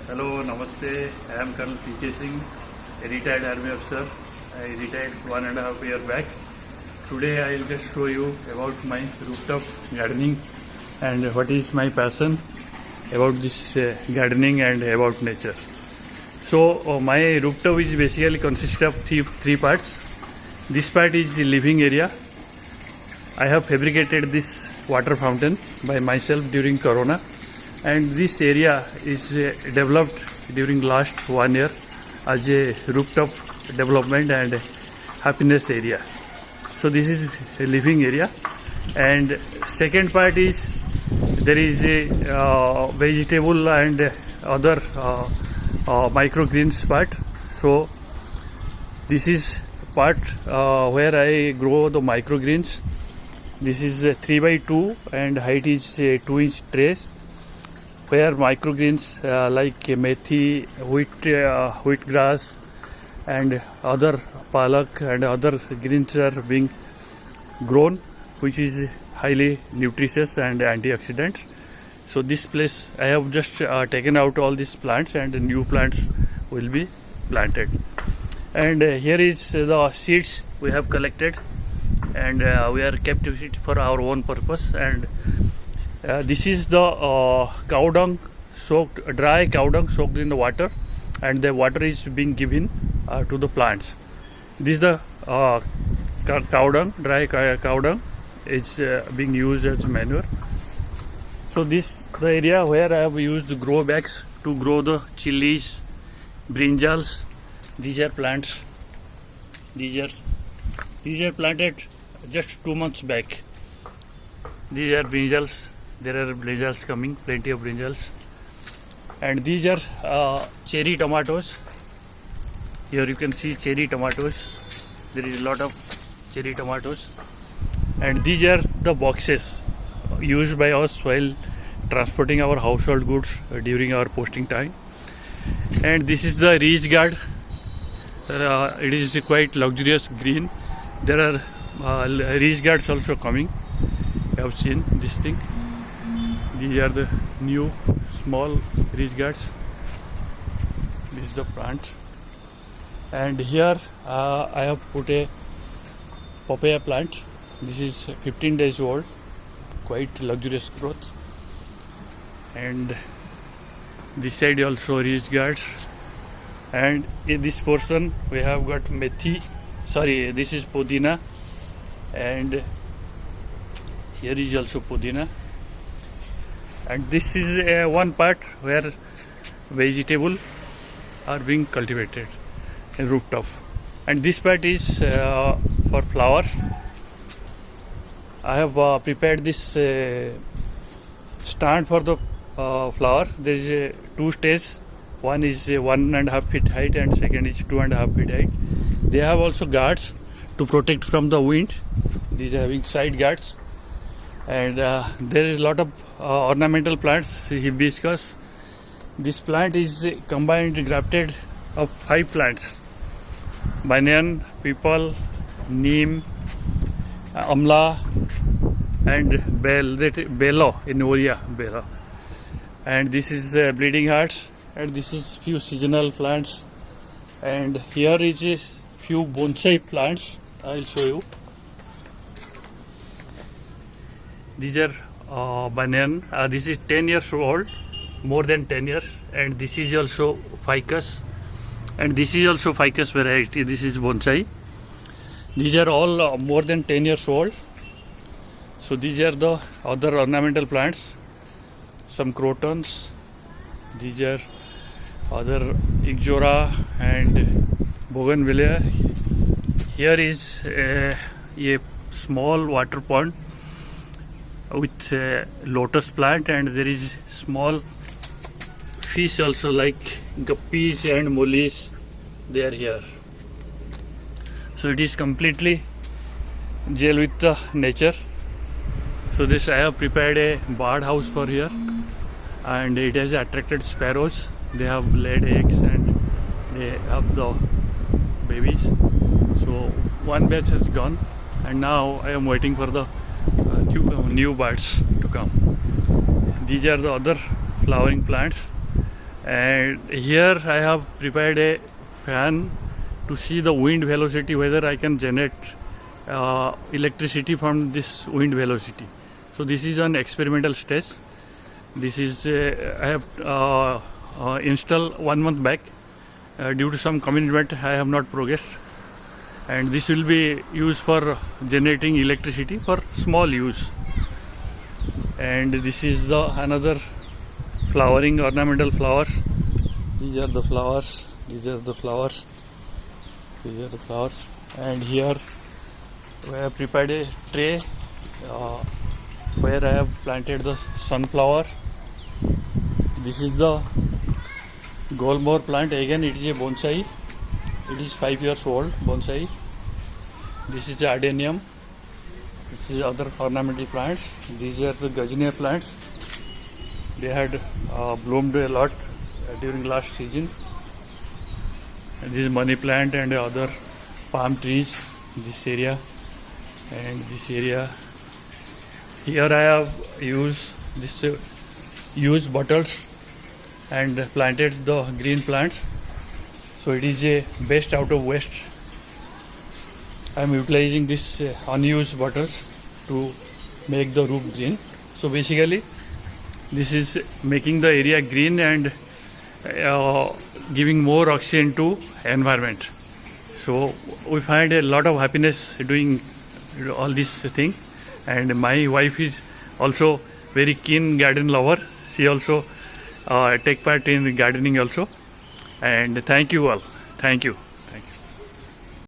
Hello, Namaste. I am Colonel P.K. Singh, a retired army officer. I retired 1.5 years back. Today I will just show you about my rooftop gardening and what is my passion about this gardening and about nature. So my rooftop is basically consists of three parts. This part is the living area. I have fabricated this water fountain by myself during Corona, and this area is developed during last 1 year as a rooftop development and happiness area. So this is a living area, and second part is there is a vegetable and other microgreens part. So this is part where I grow the microgreens. This is a 3x2 and height is 2-inch trays, where microgreens like methi, wheat grass and other palak and other greens are being grown, which is highly nutritious and antioxidants. So this place I have just taken out all these plants, and new plants will be planted. And here is the seeds we have collected, and we are kept it for our own purpose. And this is the cow dung soaked, dry cow dung soaked in the water, and the water is being given to the plants. This is the cow dung, dry cow dung. It's being used as manure. So this the area where I have used grow bags to grow the chilies, brinjals. These are plants. These are planted just 2 months back. These are brinjals. There are brinjals coming, plenty of brinjals. And these are cherry tomatoes. Here you can see cherry tomatoes. There is a lot of cherry tomatoes. And these are the boxes used by us while transporting our household goods during our posting time. And this is the ridge guard. It is quite luxurious green. There are ridge guards also coming. You have seen this thing. These are the new small ridge guards. This is the plant. And here I have put a papaya plant. This is 15 days old, quite luxurious growth. And this side also ridge guards. And in this portion we have got methi. Sorry, this is pudina. And here is also pudina. And this is one part where vegetable are being cultivated in rooftop. And this part is for flowers. I have prepared this stand for the flower. There is 2 stages. One is 1.5 feet height and second is 2.5 feet height. They have also guards to protect from the wind. These are having side guards. And there is a lot of ornamental plants, hibiscus. This plant is combined, grafted of 5 plants: banyan, peepal, neem, amla, and bello in Oriya, bello. And this is bleeding hearts, and this is few seasonal plants. And here is a few bonsai plants. I will show you. These are banyan. This is 10 years old, more than 10 years. And this is also ficus. And this is also ficus variety. This is bonsai. These are all more than 10 years old. So these are the other ornamental plants. Some crotons. These are other ixora and bougainvillea. Here is a small water pond with a lotus plant, and there is small fish also like guppies and mollies. They are here. So it is completely gel with the nature. So this I have prepared a bird house for here, and it has attracted sparrows. They have laid eggs and they have the babies. So one batch has gone, and now I am waiting for the new birds to come. These are the other flowering plants. And here I have prepared a fan to see the wind velocity, whether I can generate electricity from this wind velocity. So this is an experimental stage. This is I have installed 1 month back. Due to some commitment I have not progressed, and this will be used for generating electricity for small use. And this is the another flowering ornamental flowers. These are the flowers, these are the flowers, these are the flowers. And here we have prepared a tray where I have planted the sunflower. This is the Golmore plant. Again, it is a bonsai. It is 5 years old bonsai. This is adenium. This is other ornamental plants. These are the Gajnia plants. They had bloomed a lot during last season. And this is money plant and other palm trees. This area and this area. Here I have used this used bottles and planted the green plants. So it is a best out of waste. I am utilizing this unused bottles to make the roof green. So basically this is making the area green and giving more oxygen to environment. So we find a lot of happiness doing all this thing. And my wife is also very keen garden lover. She also take part in gardening also. And thank you all. Thank you.